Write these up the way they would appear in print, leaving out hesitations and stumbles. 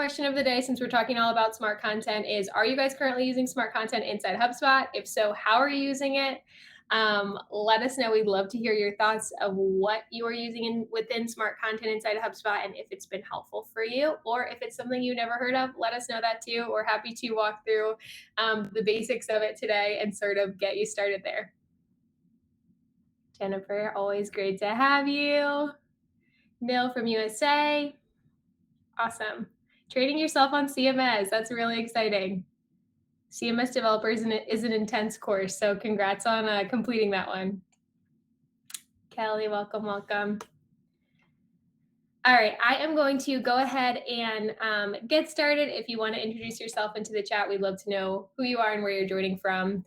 question of the day, since we're talking all about smart content, is are you guys currently using smart content inside HubSpot? If so, how are you using it? Let us know. We'd love to hear your thoughts of what you are using within smart content inside HubSpot and if it's been helpful for you, or if it's something you never heard of, let us know that too. We're happy to walk through the basics of it today and sort of get you started there. Jennifer, always great to have you. Neil from USA. Awesome. Trading yourself on CMS. That's really exciting. CMS developers is an intense course, so congrats on completing that one. Kelly, welcome, welcome. All right, I am going to go ahead and get started. If you want to introduce yourself into the chat, we'd love to know who you are and where you're joining from.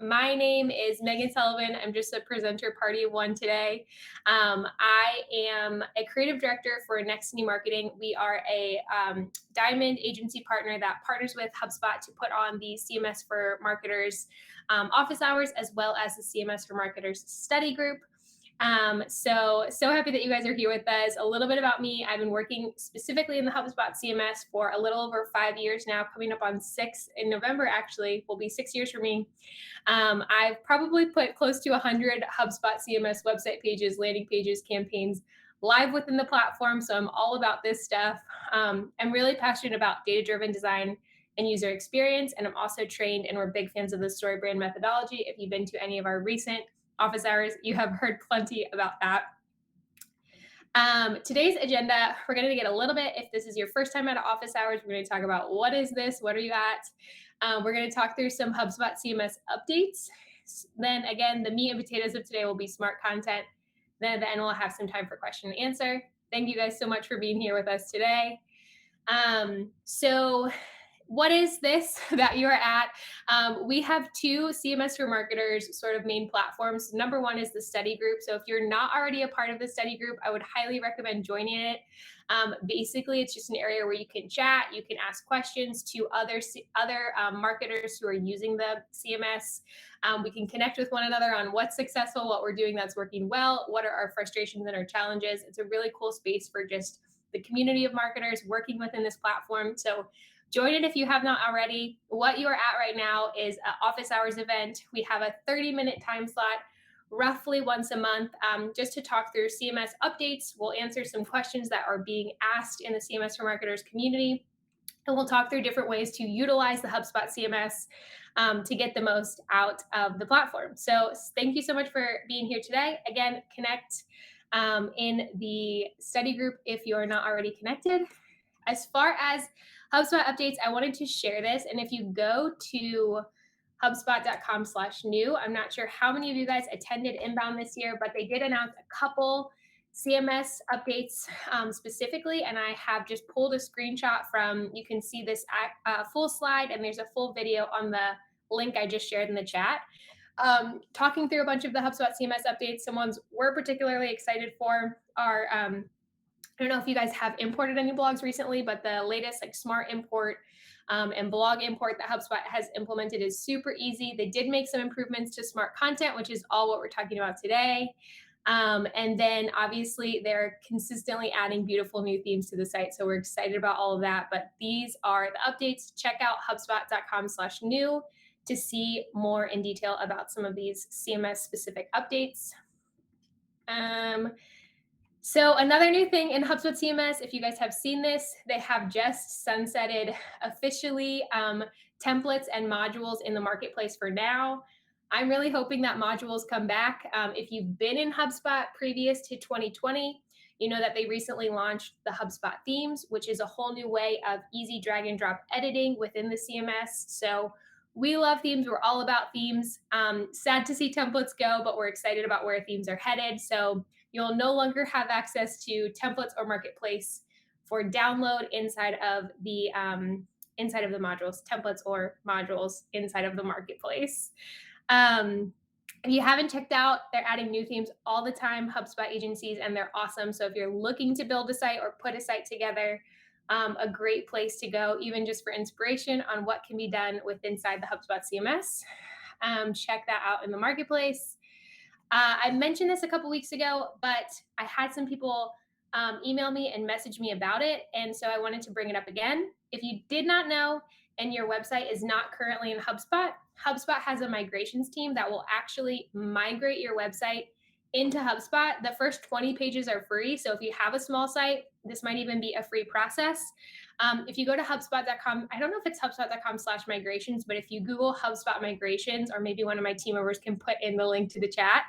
My name is Megan Sullivan. I'm just a presenter party of one today. I am a creative director for Nextiny Marketing. We are a diamond agency partner that partners with HubSpot to put on the CMS for Marketers office hours, as well as the CMS for Marketers study group. So happy that you guys are here with us. A little bit about me. I've been working specifically in the HubSpot CMS for a little over 5 years now, coming up on 6 in November, actually, will be 6 years for me. I've probably put close to 100 HubSpot CMS website pages, landing pages, campaigns live within the platform. So I'm all about this stuff. I'm really passionate about data-driven design and user experience. And I'm also trained, and we're big fans of the story brand methodology. If you've been to any of our recent office hours, you have heard plenty about that. Today's agenda, we're going to get a little bit, if this is your first time at office hours, we're going to talk about what is this, what are you at? We're going to talk through some HubSpot CMS updates. Then again, the meat and potatoes of today will be smart content. Then at the end, we'll have some time for question and answer. Thank you guys so much for being here with us today. So what is this that you're at? We have two CMS for Marketers sort of main platforms. Number one is the study group. So if you're not already a part of the study group, I would highly recommend joining it. Basically, it's just an area where you can chat, you can ask questions to other marketers who are using the CMS. We can connect with one another on what's successful, what we're doing that's working well, what are our frustrations and our challenges. It's a really cool space for just the community of marketers working within this platform. So join it if you have not already. What you are at right now is an office hours event. We have a 30-minute time slot, roughly once a month, just to talk through CMS updates. We'll answer some questions that are being asked in the CMS for Marketers community. And we'll talk through different ways to utilize the HubSpot CMS to get the most out of the platform. So thank you so much for being here today. Again, connect in the study group if you are not already connected. As far as HubSpot updates, I wanted to share this. And if you go to hubspot.com/new, I'm not sure how many of you guys attended Inbound this year, but they did announce a couple CMS updates specifically. And I have just pulled a screenshot from, you can see this full slide, and there's a full video on the link I just shared in the chat. Talking through a bunch of the HubSpot CMS updates. Some ones we're particularly excited for are, I don't know if you guys have imported any blogs recently, but the latest like smart import and blog import that HubSpot has implemented is super easy. They did make some improvements to smart content, which is all what we're talking about today. And then obviously they're consistently adding beautiful new themes to the site. So we're excited about all of that. But these are the updates. Check out hubspot.com/new to see more in detail about some of these CMS specific updates. So another new thing in HubSpot CMS, if you guys have seen this, they have just sunsetted officially templates and modules in the marketplace for now. I'm really hoping that modules come back. If you've been in HubSpot previous to 2020, you know that they recently launched the HubSpot themes, which is a whole new way of easy drag and drop editing within the CMS. So we love themes. We're all about themes. Sad to see templates go, but we're excited about where themes are headed. So you'll no longer have access to templates or marketplace for download inside of the modules, templates or modules inside of the marketplace. If you haven't checked out, they're adding new themes all the time, HubSpot agencies, and they're awesome. So if you're looking to build a site or put a site together, a great place to go, even just for inspiration on what can be done with inside the HubSpot CMS. Check that out in the marketplace. I mentioned this a couple weeks ago, but I had some people email me and message me about it. And so I wanted to bring it up again. If you did not know and your website is not currently in HubSpot, HubSpot has a migrations team that will actually migrate your website into HubSpot. The first 20 pages are free. So if you have a small site, this might even be a free process. If you go to HubSpot.com, I don't know if it's HubSpot.com/migrations, but if you Google HubSpot migrations, or maybe one of my team members can put in the link to the chat,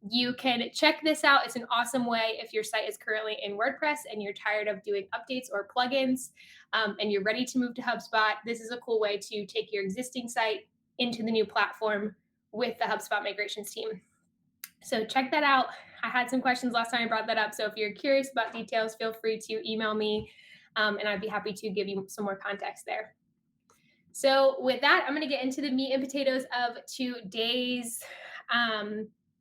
you can check this out. It's an awesome way if your site is currently in WordPress and you're tired of doing updates or plugins, and you're ready to move to HubSpot. This is a cool way to take your existing site into the new platform with the HubSpot migrations team. So check that out. I had some questions last time I brought that up. So if you're curious about details, feel free to email me, and I'd be happy to give you some more context there. So with that, I'm going to get into the meat and potatoes of today's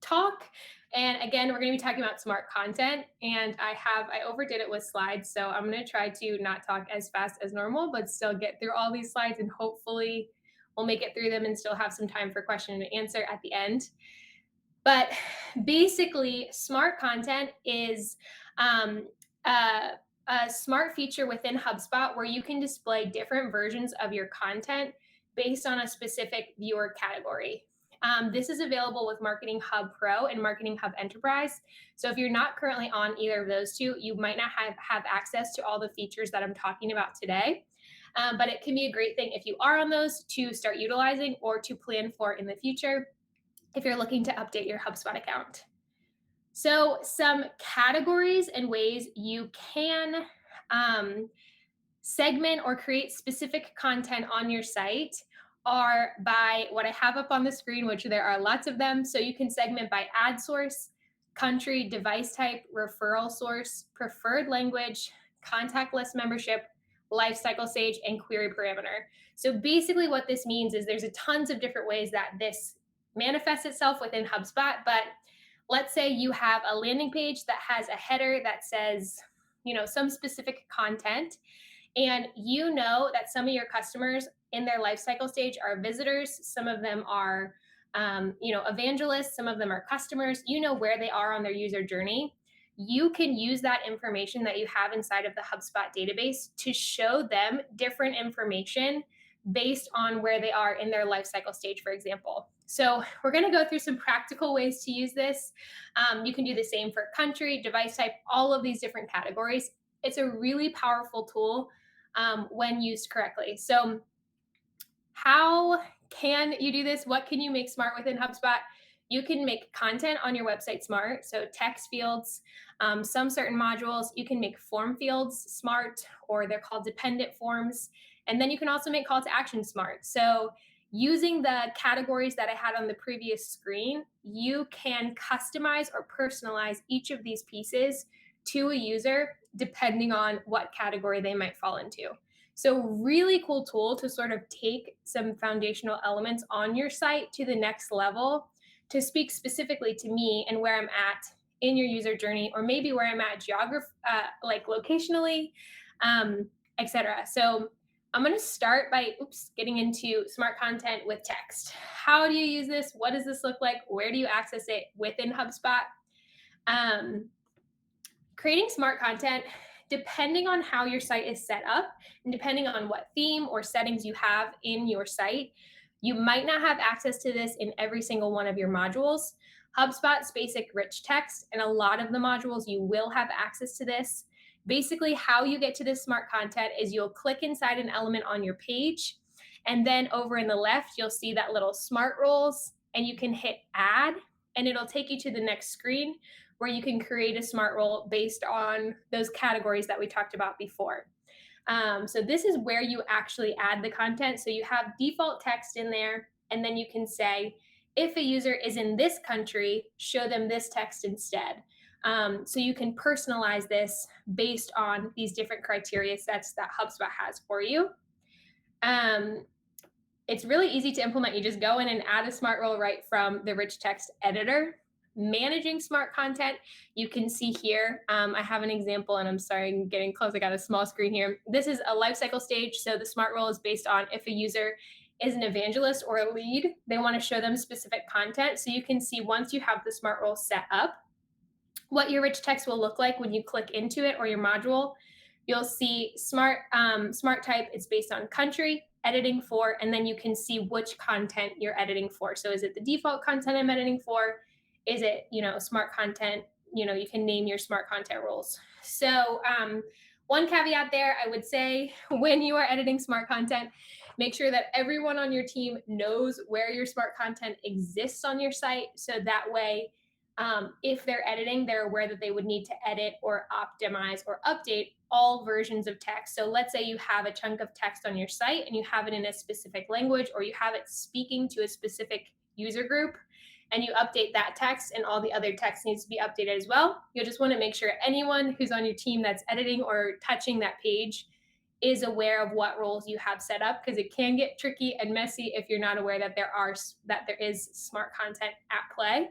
talk. And again, we're going to be talking about smart content. And I overdid it with slides. So I'm going to try to not talk as fast as normal, but still get through all these slides, and hopefully we'll make it through them and still have some time for question and answer at the end. But basically, smart content is a smart feature within HubSpot where you can display different versions of your content based on a specific viewer category. This is available with Marketing Hub Pro and Marketing Hub Enterprise. So if you're not currently on either of those two, you might not have access to all the features that I'm talking about today. But it can be a great thing if you are on those to start utilizing or to plan for in the future if you're looking to update your HubSpot account. So some categories and ways you can segment or create specific content on your site are by what I have up on the screen, which there are lots of them. So you can segment by ad source, country, device type, referral source, preferred language, contact list membership, life cycle stage, and query parameter. So basically what this means is there's a tons of different ways that this manifests itself within HubSpot, but let's say you have a landing page that has a header that says, some specific content, and you know that some of your customers in their life cycle stage are visitors, some of them are evangelists, some of them are customers, where they are on their user journey. You can use that information that you have inside of the HubSpot database to show them different information based on where they are in their life cycle stage, for example. So we're going to go through some practical ways to use this. You can do the same for country, device type, all of these different categories. It's a really powerful tool when used correctly. So how can you do this? What can you make smart within HubSpot? You can make content on your website smart. So text fields, some certain modules, you can make form fields smart, or they're called dependent forms. And then you can also make call to action smart. So using the categories that I had on the previous screen, you can customize or personalize each of these pieces to a user depending on what category they might fall into. So really cool tool to sort of take some foundational elements on your site to the next level to speak specifically to me and where I'm at in your user journey, or maybe where I'm at like locationally, etc. So I'm going to start by getting into smart content with text. How do you use this? What does this look like? Where do you access it within HubSpot? Creating smart content, depending on how your site is set up and depending on what theme or settings you have in your site, you might not have access to this in every single one of your modules. HubSpot's basic rich text, and a lot of the modules you will have access to this. Basically, how you get to this smart content is you'll click inside an element on your page, and then over in the left, you'll see that little smart roles, and you can hit add, and it'll take you to the next screen where you can create a smart role based on those categories that we talked about before. So this is where you actually add the content. So you have default text in there, and then you can say, if a user is in this country, show them this text instead. So you can personalize this based on these different criteria sets that HubSpot has for you. It's really easy to implement. You just go in and add a smart role right from the rich text editor. Managing smart content, you can see here, I have an example, and I'm sorry, I'm getting close. I got a small screen here. This is a life cycle stage. So the smart role is based on if a user is an evangelist or a lead, they want to show them specific content. So you can see once you have the smart role set up, what your rich text will look like when you click into it or your module. You'll see smart type. It's based on country, editing for, and then you can see which content you're editing for. So is it the default content I'm editing for? Is it, smart content? You can name your smart content roles. So one caveat there, I would say, when you are editing smart content, make sure that everyone on your team knows where your smart content exists on your site. So that way, if they're editing, they're aware that they would need to edit or optimize or update all versions of text. So let's say you have a chunk of text on your site and you have it in a specific language, or you have it speaking to a specific user group, and you update that text and all the other text needs to be updated as well. You'll just want to make sure anyone who's on your team that's editing or touching that page is aware of what roles you have set up, because it can get tricky and messy if you're not aware that there is smart content at play.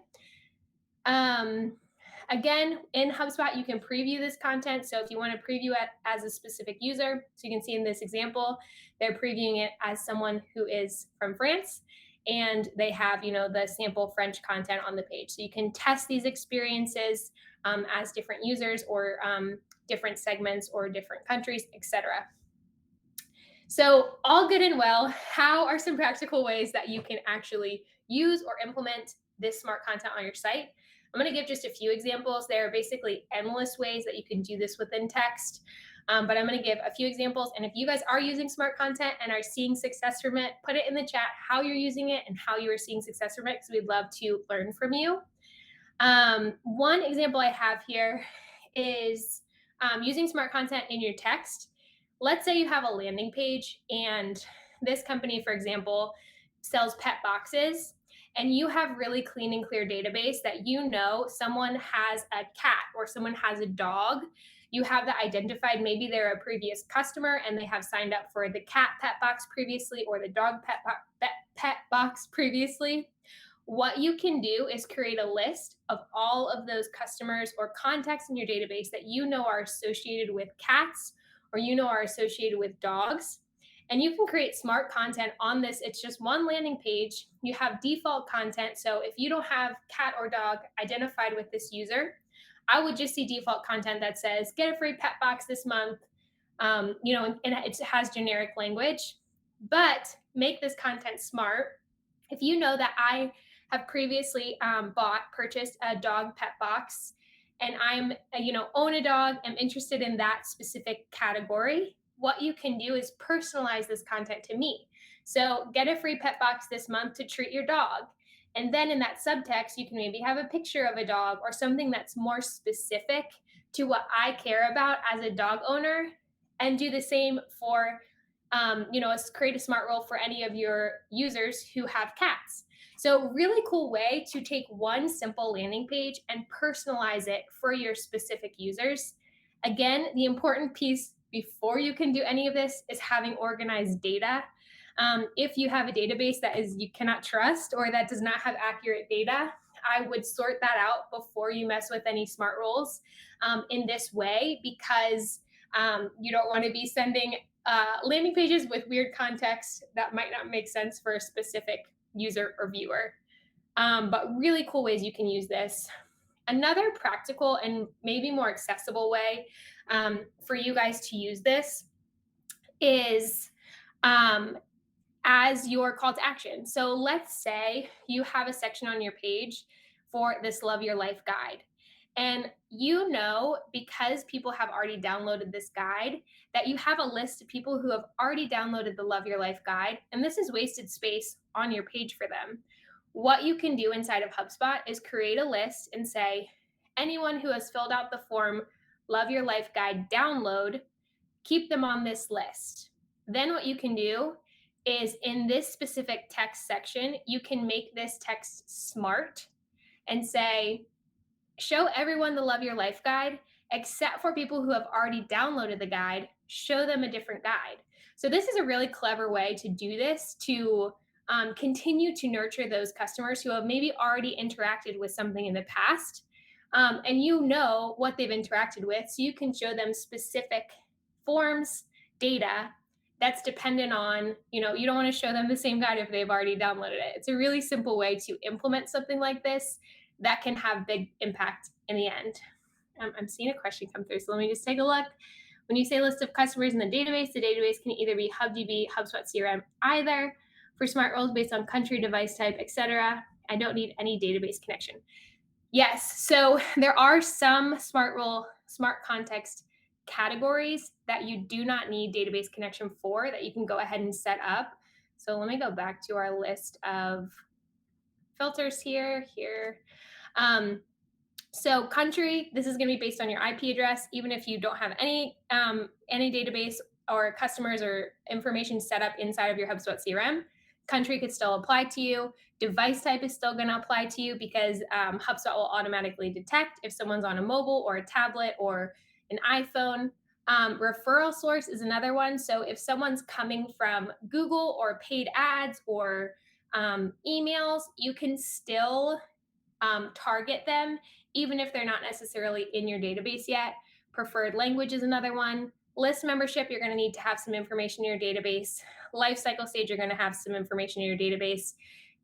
Again, in HubSpot, you can preview this content. So if you want to preview it as a specific user, so you can see in this example, they're previewing it as someone who is from France, and they have, the sample French content on the page. So you can test these experiences as different users, or different segments, or different countries, etc. So all good and well, how are some practical ways that you can actually use or implement this smart content on your site? I'm going to give just a few examples. There are basically endless ways that you can do this within text, but I'm going to give a few examples. And if you guys are using smart content and are seeing success from it, put it in the chat how you're using it and how you are seeing success from it, because we'd love to learn from you. One example I have here is using smart content in your text. Let's say you have a landing page, and this company, for example, sells pet boxes, and you have really clean and clear database that someone has a cat or someone has a dog. You have that identified. Maybe they're a previous customer and they have signed up for the cat pet box previously, or the dog pet box previously. What you can do is create a list of all of those customers or contacts in your database that are associated with cats, or are associated with dogs. And you can create smart content on this. It's just one landing page. You have default content. So if you don't have cat or dog identified with this user, I would just see default content that says, get a free pet box this month. And it has generic language, but make this content smart. If you know that I have previously purchased a dog pet box, and I'm, own a dog, am interested in that specific category, what you can do is personalize this content to me. So get a free pet box this month to treat your dog. And then in that subtext, you can maybe have a picture of a dog or something that's more specific to what I care about as a dog owner, and do the same for, create a smart role for any of your users who have cats. So really cool way to take one simple landing page and personalize it for your specific users. Again, the important piece before you can do any of this is having organized data. If you have a database that you cannot trust, or that does not have accurate data, I would sort that out before you mess with any smart roles in this way, because you don't want to be sending landing pages with weird context that might not make sense for a specific user or viewer. But really cool ways you can use this. Another practical and maybe more accessible way for you guys to use this is as your call to action. So let's say you have a section on your page for this Love Your Life guide. And because people have already downloaded this guide, that you have a list of people who have already downloaded the Love Your Life guide, and this is wasted space on your page for them. What you can do inside of HubSpot is create a list and say, anyone who has filled out the form Love Your Life guide download, keep them on this list. Then what you can do is, in this specific text section, you can make this text smart and say, show everyone the Love Your Life guide, except for people who have already downloaded the guide, show them a different guide. So this is a really clever way to do this, to continue to nurture those customers who have maybe already interacted with something in the past, and what they've interacted with, so you can show them specific forms, data that's dependent on, you don't want to show them the same guide if they've already downloaded it. It's a really simple way to implement something like this that can have big impact in the end. I'm seeing a question come through, so let me just take a look. When you say list of customers in the database can either be HubDB, HubSpot CRM, either. For smart roles based on country, device type, etc., I don't need any database connection. Yes, so there are some smart context categories that you do not need database connection for that you can go ahead and set up. So let me go back to our list of filters here. Um, so country, this is going to be based on your IP address, even if you don't have any database or customers or information set up inside of your HubSpot CRM. Country could still apply to you. Device type is still going to apply to you because HubSpot will automatically detect if someone's on a mobile or a tablet or an iPhone. Referral source is another one. So if someone's coming from Google or paid ads or emails, you can still target them, even if they're not necessarily in your database yet. Preferred language is another one. List membership, you're going to need to have some information in your database. Life cycle stage, you're going to have some information in your database.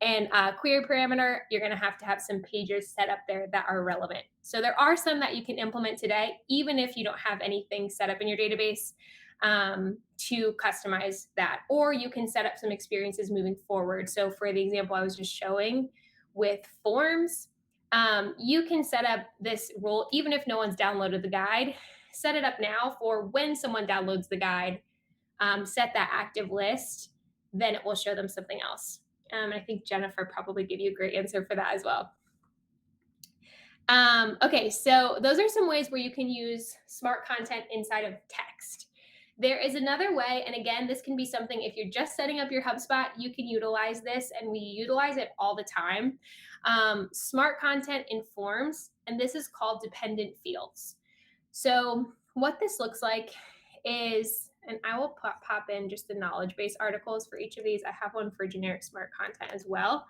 And query parameter, you're going to have some pages set up there that are relevant. So there are some that you can implement today, even if you don't have anything set up in your database to customize that. Or you can set up some experiences moving forward. So for the example I was just showing, with forms, you can set up this rule even if no one's downloaded the guide. Set it up now for when someone downloads the guide, set that active list, then it will show them something else. I think Jennifer probably gave you a great answer for that as well. Okay, so those are some ways where you can use smart content inside of text. There is another way, and again, this can be something if you're just setting up your HubSpot, you can utilize this, and we utilize it all the time. Smart content in forms, and this is called dependent fields. So what this looks like is, and I will pop in just the knowledge base articles for each of these. I have one for generic smart content as well,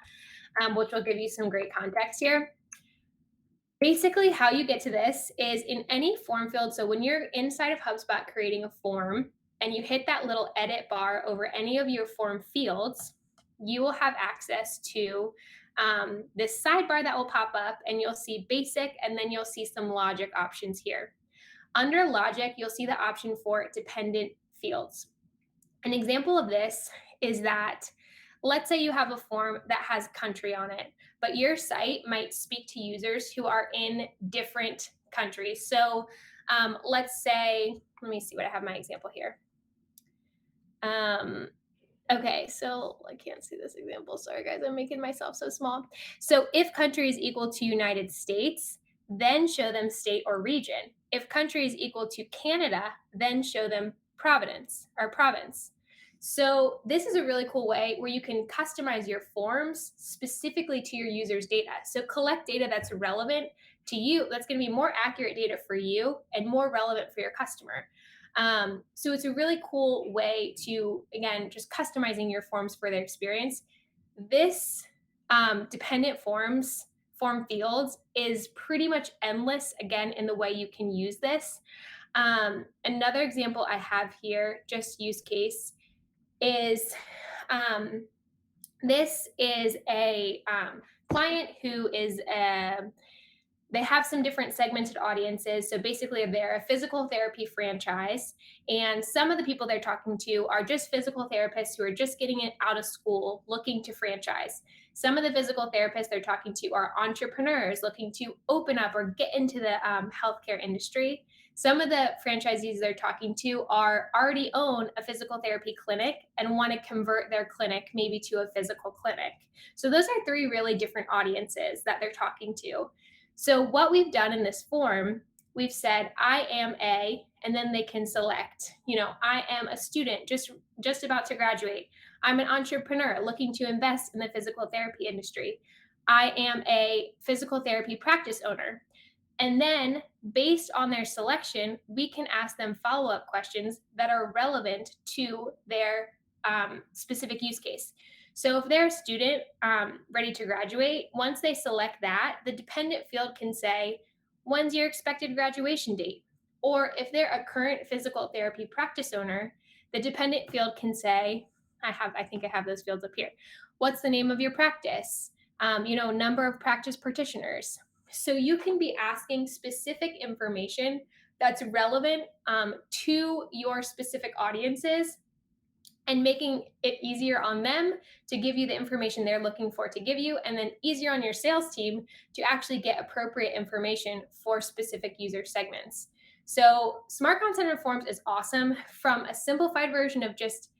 which will give you some great context here. Basically, how you get to this is in any form field. So when you're inside of HubSpot creating a form and you hit that little edit bar over any of your form fields, you will have access to this sidebar that will pop up, and you'll see basic, and then you'll see some logic options here. Under logic, you'll see the option for dependent fields. An example of this is that, let's say you have a form that has country on it, but your site might speak to users who are in different countries. So let's say, let me see what I have my example here. Okay, so I can't see this example. Sorry, guys, I'm making myself so small. So if country is equal to United States, then show them state or region. If country is equal to Canada, then show them province. So this is a really cool way where you can customize your forms specifically to your users' data. So collect data that's relevant to you, that's going to be more accurate data for you and more relevant for your customer. So it's a really cool way to, again, just customizing your forms for their experience. This dependent form fields is pretty much endless, again, in the way you can use this. Another example I have here, just use case, is this is a client who is they have some different segmented audiences. So basically, they're a physical therapy franchise, and some of the people they're talking to are just physical therapists who are just getting it out of school, looking to franchise. Some of the physical therapists they're talking to are entrepreneurs looking to open up or get into the healthcare industry. Some of the franchisees they're talking to are already own a physical therapy clinic and want to convert their clinic maybe to a physical clinic. So those are three really different audiences that they're talking to. So what we've done in this form, we've said, I am a, and then they can select, I am a student just about to graduate. I'm an entrepreneur looking to invest in the physical therapy industry. I am a physical therapy practice owner. And then based on their selection, we can ask them follow-up questions that are relevant to their specific use case. So if they're a student ready to graduate, once they select that, the dependent field can say, when's your expected graduation date? Or if they're a current physical therapy practice owner, the dependent field can say, I think I have those fields up here. What's the name of your practice? number of practice practitioners. So you can be asking specific information that's relevant to your specific audiences and making it easier on them to give you the information they're looking for to give you, and then easier on your sales team to actually get appropriate information for specific user segments. So, smart content and forms is awesome, from a simplified version of just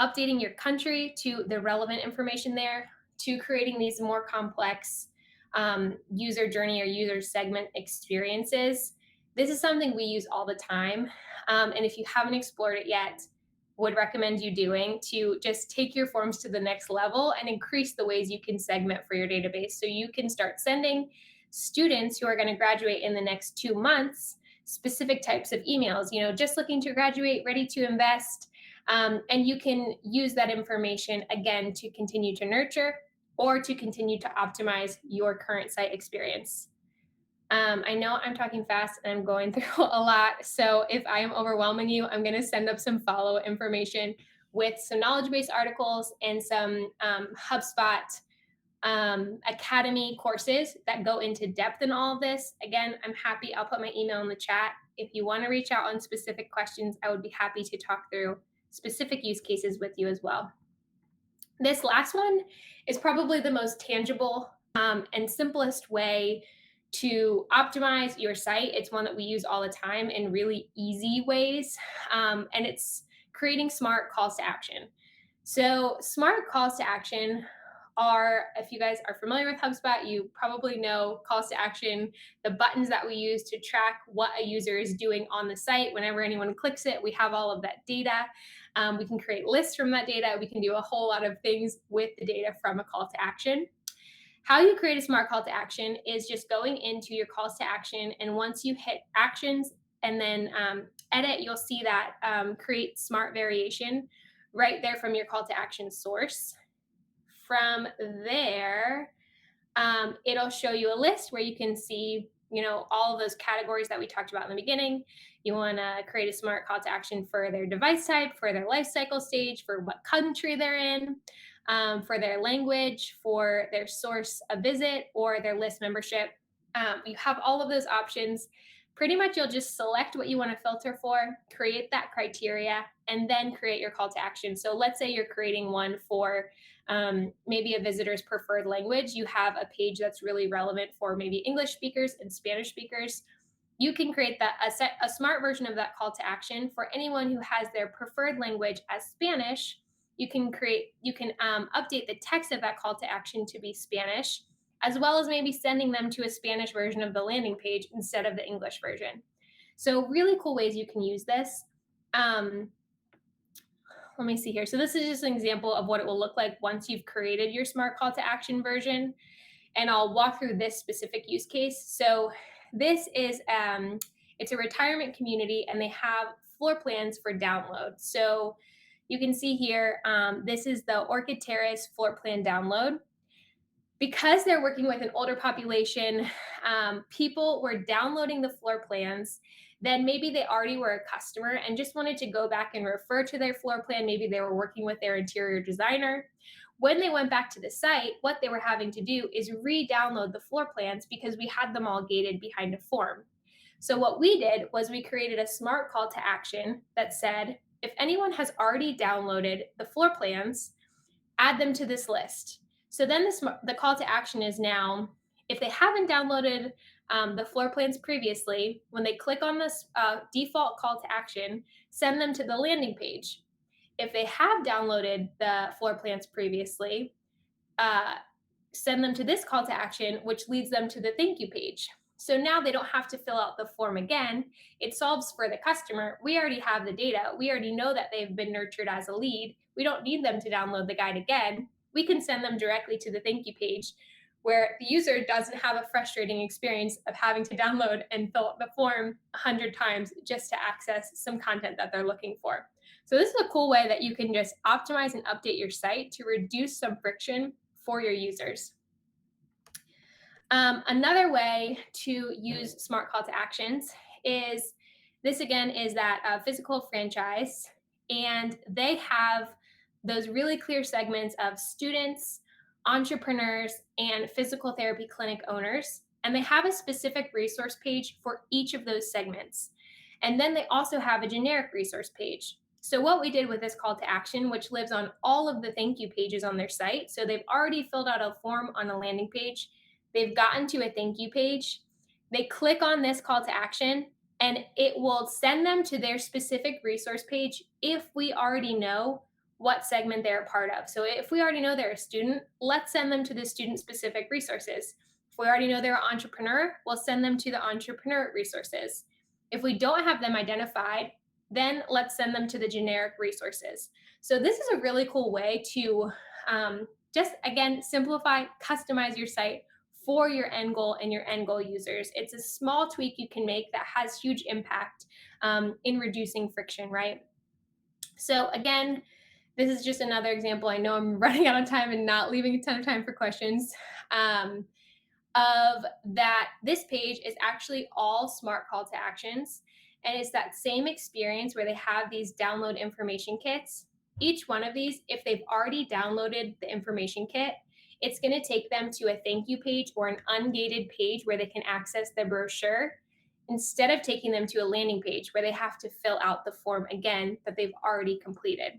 updating your country to the relevant information there, to creating these more complex user journey or user segment experiences. This is something we use all the time. And if you haven't explored it yet, would recommend you doing, to just take your forms to the next level and increase the ways you can segment for your database. So you can start sending students who are going to graduate in the next 2 months specific types of emails, just looking to graduate, ready to invest. And you can use that information again to continue to nurture or to continue to optimize your current site experience. I know I'm talking fast and I'm going through a lot. So if I am overwhelming you, I'm going to send up some follow information with some knowledge base articles and some HubSpot Academy courses that go into depth in all of this. Again, I'm happy. I'll put my email in the chat. If you want to reach out on specific questions, I would be happy to talk through specific use cases with you as well. This last one is probably the most tangible and simplest way to optimize your site. It's one that we use all the time in really easy ways, and it's creating smart calls to action. So, smart calls to action are, if you guys are familiar with HubSpot, you probably know calls to action, the buttons that we use to track what a user is doing on the site. Whenever anyone clicks it, we have all of that data. We can create lists from that data. We can do a whole lot of things with the data from a call to action. How you create a smart call to action is just going into your calls to action, and once you hit actions and then edit, you'll see that create smart variation right there from your call to action source. From there, it'll show you a list where you can see, all of those categories that we talked about in the beginning. You want to create a smart call to action for their device type, for their life cycle stage, for what country they're in, for their language, for their source of visit, or their list membership. You have all of those options. Pretty much you'll just select what you want to filter for, create that criteria, and then create your call to action. So let's say you're creating one for maybe a visitor's preferred language. You have a page that's really relevant for maybe English speakers and Spanish speakers. You can create a smart version of that call to action for anyone who has their preferred language as Spanish. You can update the text of that call to action to be Spanish, as well as maybe sending them to a Spanish version of the landing page instead of the English version. So really cool ways you can use this. Let me see here. So this is just an example of what it will look like once you've created your smart call to action version. And I'll walk through this specific use case. So this is, it's a retirement community, and they have floor plans for download. So you can see here, this is the Orchid Terrace floor plan download. Because they're working with an older population, people were downloading the floor plans. Then maybe they already were a customer and just wanted to go back and refer to their floor plan. Maybe they were working with their interior designer. When they went back to the site, what they were having to do is re-download the floor plans because we had them all gated behind a form. So what we did was we created a smart call to action that said, if anyone has already downloaded the floor plans, add them to this list. So then the call to action is now, if they haven't downloaded the floor plans previously, when they click on this default call to action, send them to the landing page. If they have downloaded the floor plans previously, send them to this call to action, which leads them to the thank you page. So now they don't have to fill out the form again. It solves for the customer. We already have the data. We already know that they've been nurtured as a lead. We don't need them to download the guide again. We can send them directly to the thank you page, where the user doesn't have a frustrating experience of having to download and fill out the form 100 times just to access some content that they're looking for. So this is a cool way that you can just optimize and update your site to reduce some friction for your users. Another way to use smart call to actions is, this again is that physical franchise, and they have those really clear segments of students, entrepreneurs, and physical therapy clinic owners. And they have a specific resource page for each of those segments. And then they also have a generic resource page. So, what we did with this call to action, which lives on all of the thank you pages on their site, so they've already filled out a form on a landing page, they've gotten to a thank you page, they click on this call to action, and it will send them to their specific resource page if we already know what segment they're a part of. So if we already know they're a student, let's send them to the student specific resources. If we already know they're an entrepreneur, we'll send them to the entrepreneur resources. If we don't have them identified, then let's send them to the generic resources. So this is a really cool way to just again simplify, customize your site for your end goal and your end goal users. It's a small tweak you can make that has huge impact in reducing friction, right? So again, this is just another example. I know I'm running out of time and not leaving a ton of time for questions. Um, of that, this page is actually all smart call to actions. And it's that same experience where they have these download information kits. Each one of these, if they've already downloaded the information kit, it's going to take them to a thank you page or an ungated page where they can access the brochure instead of taking them to a landing page where they have to fill out the form again that they've already completed.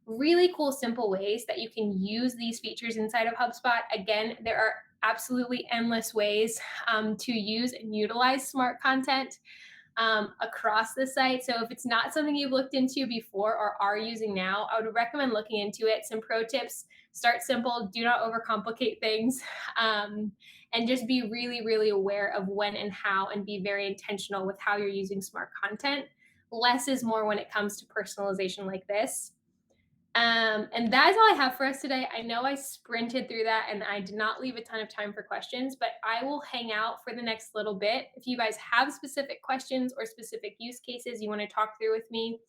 Really cool, simple ways that you can use these features inside of HubSpot. Again, there are absolutely endless ways to use and utilize smart content across the site. So if it's not something you've looked into before or are using now, I would recommend looking into it. Some pro tips: start simple, do not overcomplicate things, and just be really, really aware of when and how, and be very intentional with how you're using smart content. Less is more when it comes to personalization like this. And that is all I have for us today. I know I sprinted through that and I did not leave a ton of time for questions, but I will hang out for the next little bit. If you guys have specific questions or specific use cases you want to talk through with me,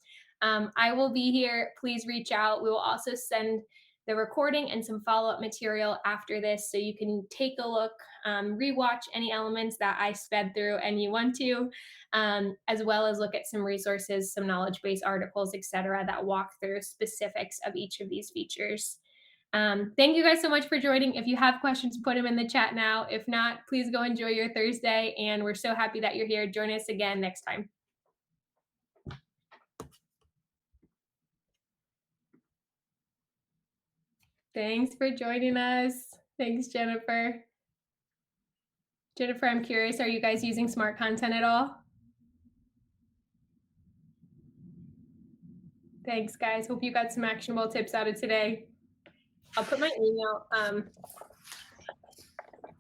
I will be here. Please reach out. We will also send the recording and some follow up material after this so you can take a look, rewatch any elements that I sped through and you want to, as well as look at some resources, some knowledge base articles, etc., that walk through specifics of each of these features. Thank you guys so much for joining. If you have questions, put them in the chat now. If not, please go enjoy your Thursday. And we're so happy that you're here. Join us again next time. Thanks for joining us. Thanks, Jennifer. Jennifer, I'm curious, are you guys using smart content at all? Thanks, guys. Hope you got some actionable tips out of today. I'll put my email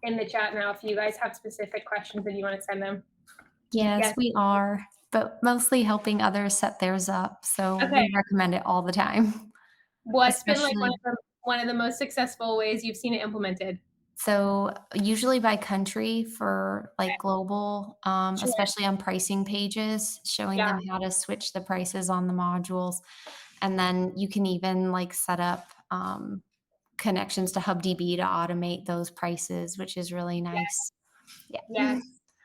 in the chat now if you guys have specific questions and you want to send them. Yes, Yes. we are, but mostly helping others set theirs up, so Okay. we recommend it all the time, What's been like especially one of the most successful ways you've seen it implemented? so usually by country for, like, global, Sure. especially on pricing pages, showing Yeah. them how to switch the prices on the modules, and then you can even, like, set up, connections to HubDB to automate those prices, which is really Yes. nice. Yeah. Yes.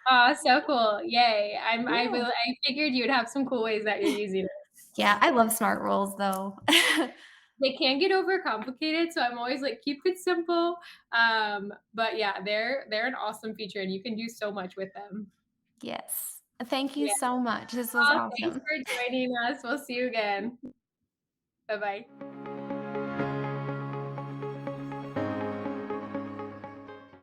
Oh, so cool. Yay. Yeah. I figured you'd have some cool ways that you're using it. Yeah, I love smart rules, though. They can get overcomplicated, so I'm always like, keep it simple. But yeah, they're an awesome feature and you can do so much with them. Yes. Thank you Yeah. so much. This was Oh, thanks awesome. for joining us. We'll see you again. Bye-bye.